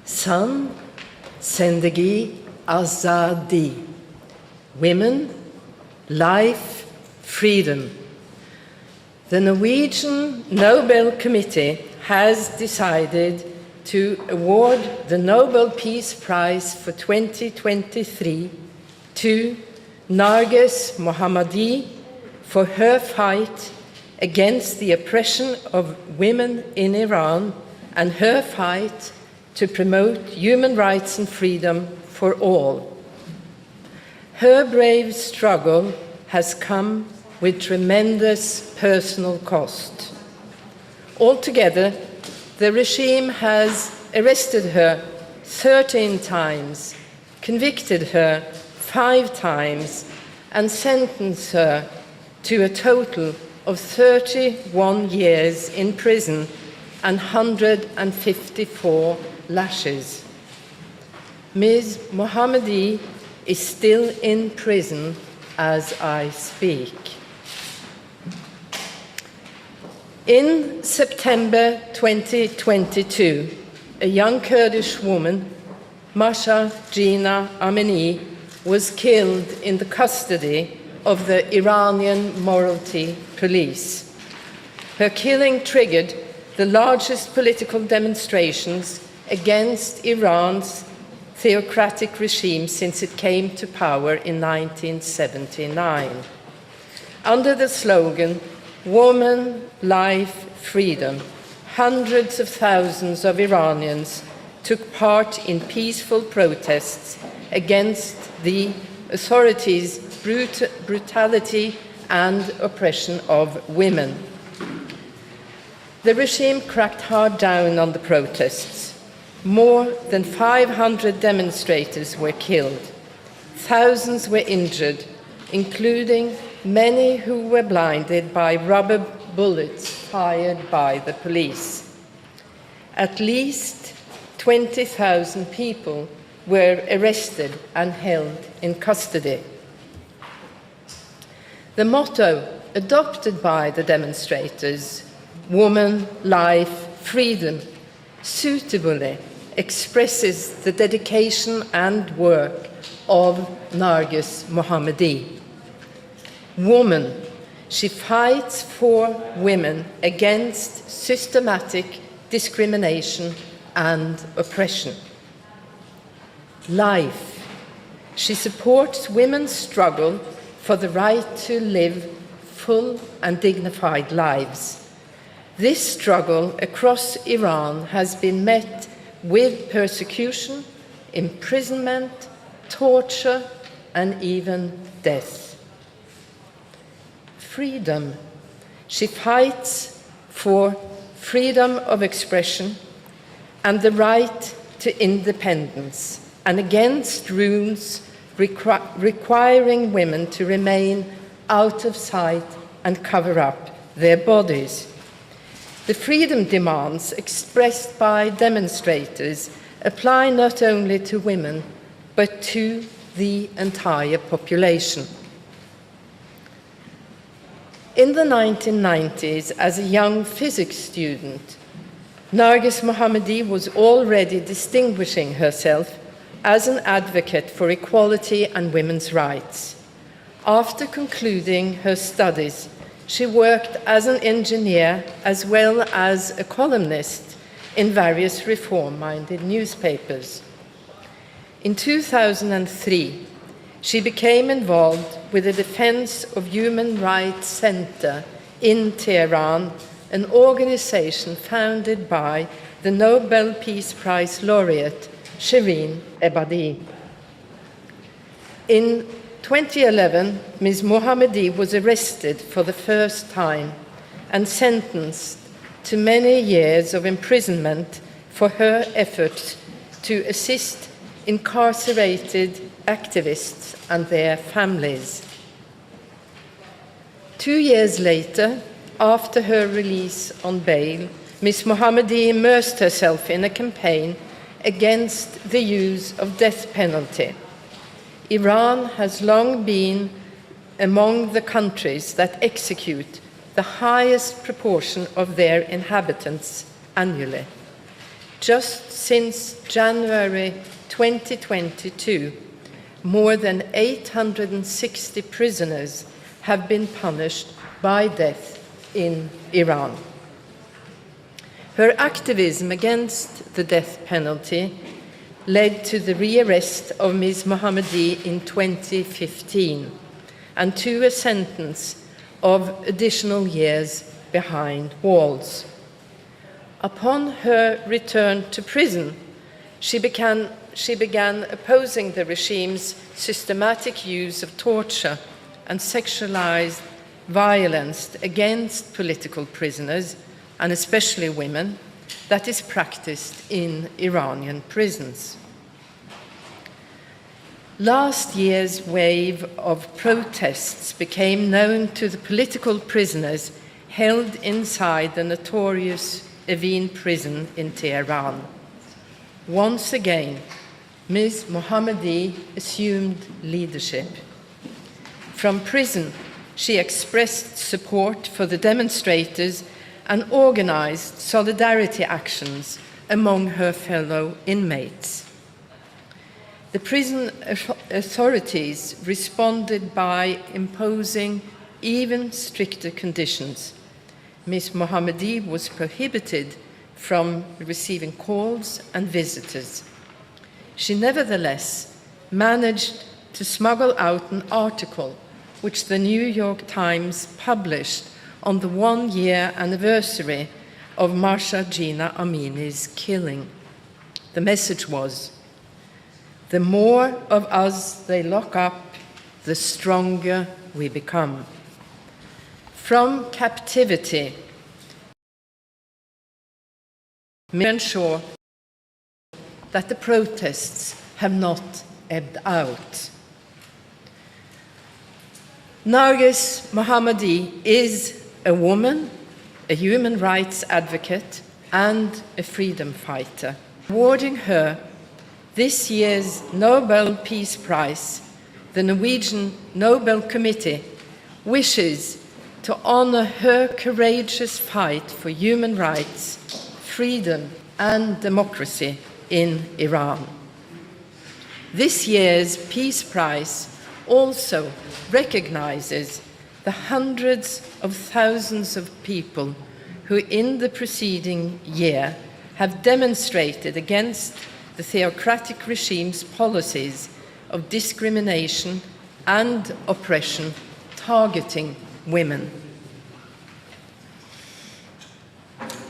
San, Zendagi, Azadi. Women, life, freedom. The Norwegian Nobel Committee has decided to award the Nobel Peace Prize for 2023 to Narges Mohammadi for her fight against the oppression of women in Iran and her fight to promote human rights and freedom for all. Her brave struggle has come with tremendous personal cost. Altogether, the regime has arrested her 13 times, convicted her 5 times, and sentenced her to a total of 31 years in prison and 154 lashes. Ms. Mohammadi is still in prison as I speak. In September 2022, a young Kurdish woman, Masha Gina Amini, was killed in the custody of the Iranian morality police. Her killing triggered the largest political demonstrations against Iran's theocratic regime since it came to power in 1979. Under the slogan, "Woman, Life, Freedom," hundreds of thousands of Iranians took part in peaceful protests against the authorities' brutality and oppression of women. The regime cracked hard down on the protests. More than 500 demonstrators were killed. Thousands were injured, including many who were blinded by rubber bullets fired by the police. At least 20,000 people were arrested and held in custody. The motto adopted by the demonstrators, "Woman, Life, Freedom," suitably expresses the dedication and work of Narges Mohammadi. Woman, she fights for women against systematic discrimination and oppression. Life, she supports women's struggle for the right to live full and dignified lives. This struggle across Iran has been met with persecution, imprisonment, torture, and even death. Freedom. She fights for freedom of expression and the right to independence, and against rules requiring women to remain out of sight and cover up their bodies. The freedom demands expressed by demonstrators apply not only to women, but to the entire population. In the 1990s, as a young physics student, Narges Mohammadi was already distinguishing herself as an advocate for equality and women's rights. After concluding her studies, she worked as an engineer as well as a columnist in various reform-minded newspapers. In 2003, she became involved with the Defense of Human Rights Center in Tehran, an organization founded by the Nobel Peace Prize laureate Shirin Ebadi. In 2011, Ms. Mohammadi was arrested for the first time and sentenced to many years of imprisonment for her efforts to assist incarcerated activists and their families. 2 years later, after her release on bail, Ms. Mohammadi immersed herself in a campaign against the use of death penalty. Iran has long been among the countries that execute the highest proportion of their inhabitants annually. Just since January 2022, more than 860 prisoners have been punished by death in Iran. Her activism against the death penalty led to the rearrest of Ms. Mohammadi in 2015 and to a sentence of additional years behind walls. Upon her return to prison, she began opposing the regime's systematic use of torture and sexualized violence against political prisoners, and especially women, that is practiced in Iranian prisons. Last year's wave of protests became known to the political prisoners held inside the notorious Evin prison in Tehran. Once again, Ms. Mohammadi assumed leadership. From prison, she expressed support for the demonstrators and organized solidarity actions among her fellow inmates. The prison authorities responded by imposing even stricter conditions. Ms. Mohammadi was prohibited from receiving calls and visitors. She nevertheless managed to smuggle out an article which the New York Times published on the one-year anniversary of Mahsa Jina Amini's killing. The message was, "The more of us they lock up, the stronger we become." From captivity, we ensure that the protests have not ebbed out. Narges Mohammadi is a woman, a human rights advocate, and a freedom fighter. Awarding her this year's Nobel Peace Prize, the Norwegian Nobel Committee wishes to honor her courageous fight for human rights, freedom, and democracy in Iran. This year's Peace Prize also recognizes the hundreds of thousands of people who in the preceding year have demonstrated against the theocratic regime's policies of discrimination and oppression targeting women.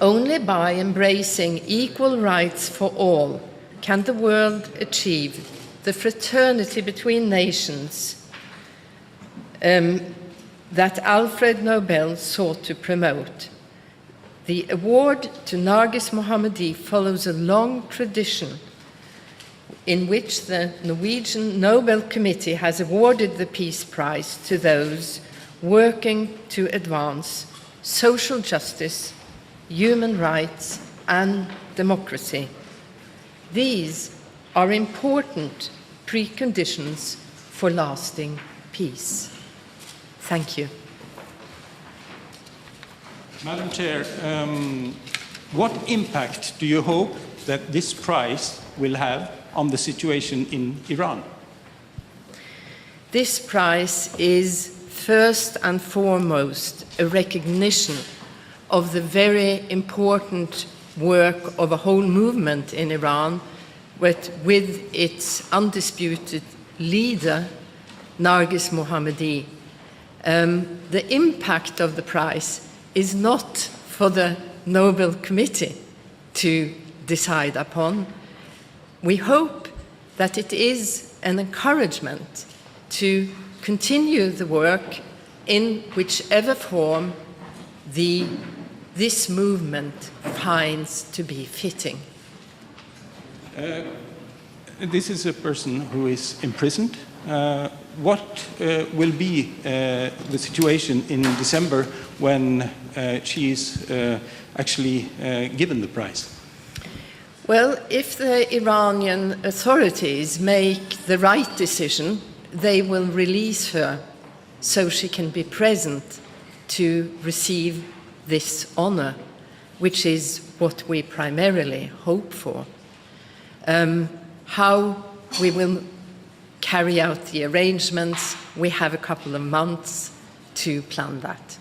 Only by embracing equal rights for all can the world achieve the fraternity between nations that Alfred Nobel sought to promote. The award to Narges Mohammadi follows a long tradition in which the Norwegian Nobel Committee has awarded the Peace Prize to those working to advance social justice, human rights, and democracy. These are important preconditions for lasting peace. Thank you. Madam Chair, what impact do you hope that this prize will have on the situation in Iran? This prize is first and foremost a recognition of the very important work of a whole movement in Iran with its undisputed leader, Narges Mohammadi. The impact of the prize is not for the Nobel Committee to decide upon. We hope that it is an encouragement to continue the work in whichever form this movement finds to be fitting. This is a person who is imprisoned. What will be the situation in December when she is actually given the prize? Well, if the Iranian authorities make the right decision, they will release her so she can be present to receive this honor, which is what we primarily hope for. How we will carry out the arrangements, we have a couple of months to plan that.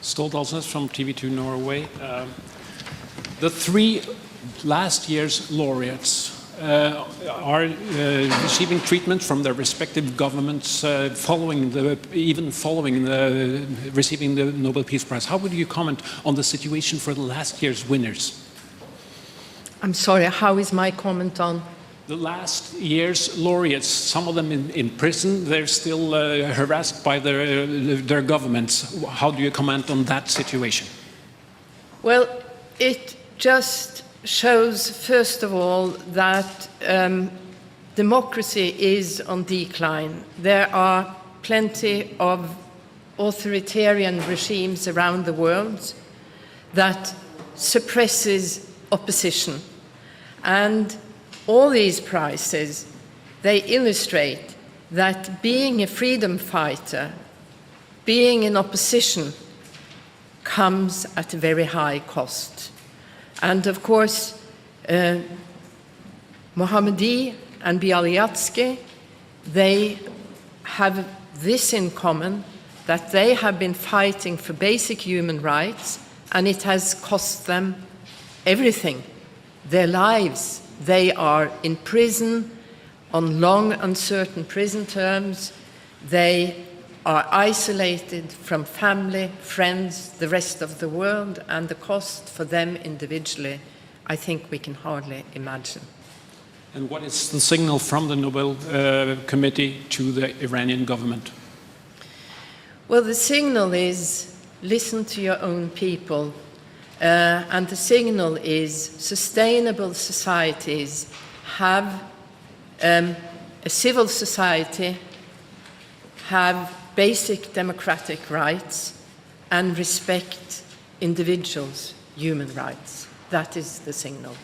Stolt from TV2 Norway. The three last year's laureates are receiving treatment from their respective governments following receiving the Nobel Peace Prize. How would you comment on the situation for the last year's winners? I'm sorry, how is my comment on? The last year's laureates, some of them in prison, they're still harassed by their governments. How do you comment on that situation? Well, it just shows, first of all, that democracy is on decline. There are plenty of authoritarian regimes around the world that suppresses opposition. And all these prizes, they illustrate that being a freedom fighter, being in opposition, comes at a very high cost. And of course, Mohammadi and Bialyatsky, they have this in common, that they have been fighting for basic human rights, and it has cost them everything, their lives. They are in prison on long, uncertain prison terms. They are isolated from family, friends, the rest of the world, and the cost for them individually, I think we can hardly imagine. And what is the signal from the Nobel Committee to the Iranian government? Well, the signal is listen to your own people. And the signal is sustainable societies have a civil society, have basic democratic rights, and respect individuals' human rights. That is the signal.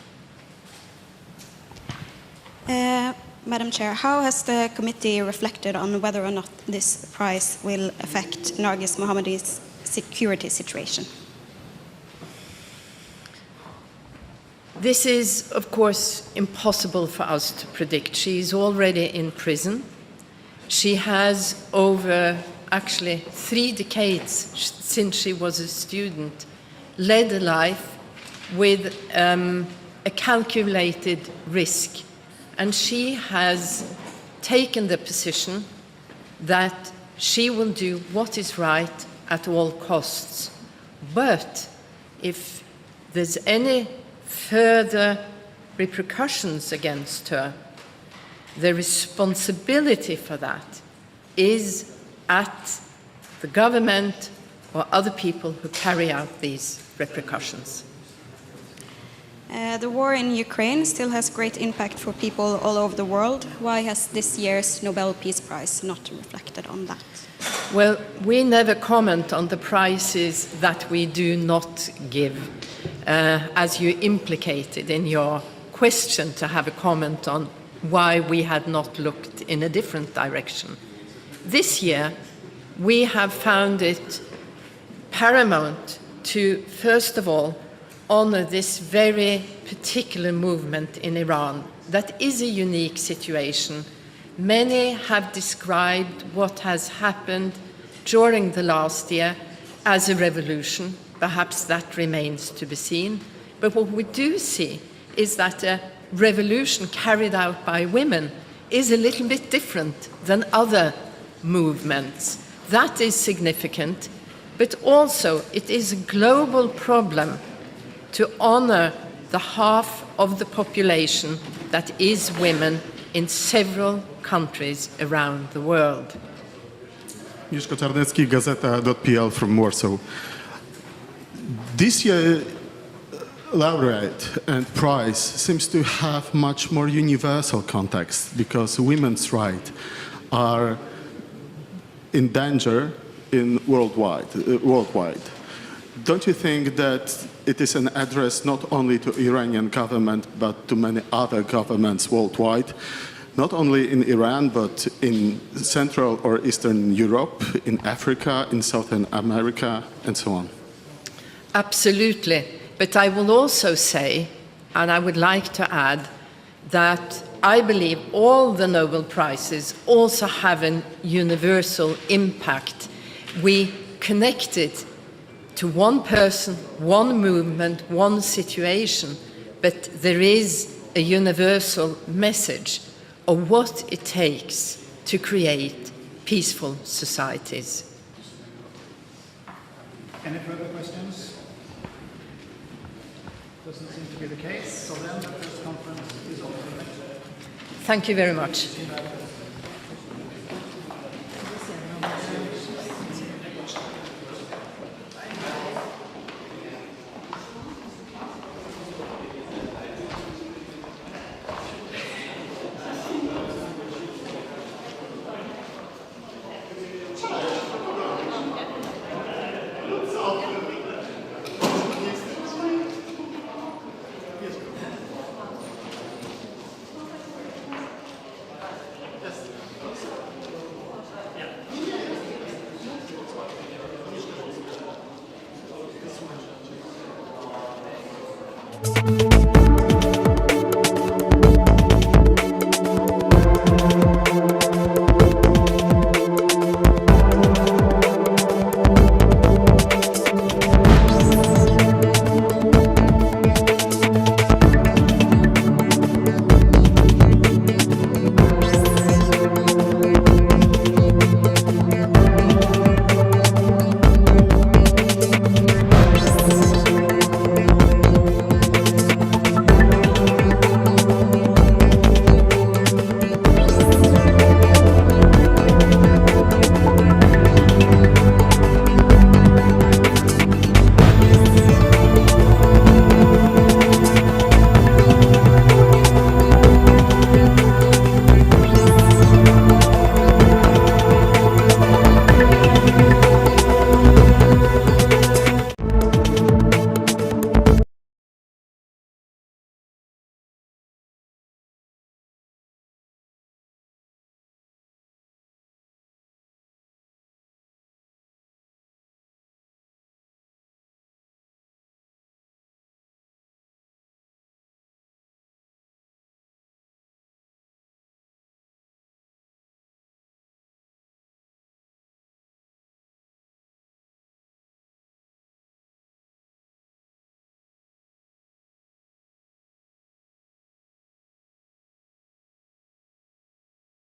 Madam Chair, how has the committee reflected on whether or not this prize will affect Nargis Mohammadi's security situation? This is, of course, impossible for us to predict. She is already in prison. She has, over actually 3 decades since she was a student, led a life with a calculated risk. And she has taken the position that she will do what is right at all costs. But if there's any further repercussions against her, the responsibility for that is at the government or other people who carry out these repercussions. The war in Ukraine still has great impact for people all over the world. Why has this year's Nobel Peace Prize not reflected on that? Well, we never comment on the prizes that we do not give, as you implicated in your question to have a comment on why we had not looked in a different direction. This year, we have found it paramount to, first of all, honor this very particular movement in Iran. That is a unique situation. Many have described what has happened during the last year as a revolution. Perhaps that remains to be seen. But what we do see is that a revolution carried out by women is a little bit different than other movements. That is significant, but also it is a global problem to honor the half of the population that is women in several countries around the world. Mieszko Czarnecki, Gazeta.pl from Warsaw. This year, laureate and prize seems to have much more universal context because women's rights are in danger worldwide. Don't you think that it is an address not only to Iranian government but to many other governments worldwide, not only in Iran but in Central or Eastern Europe, in Africa, in Southern America, and so on? Absolutely. But I will also say, and I would like to add, that I believe all the Nobel Prizes also have a universal impact. We connect it to one person, one movement, one situation, but there is a universal message of what it takes to create peaceful societies. Any further questions? Doesn't seem to be the case. So then the first conference is over. Thank you very much. Thank you.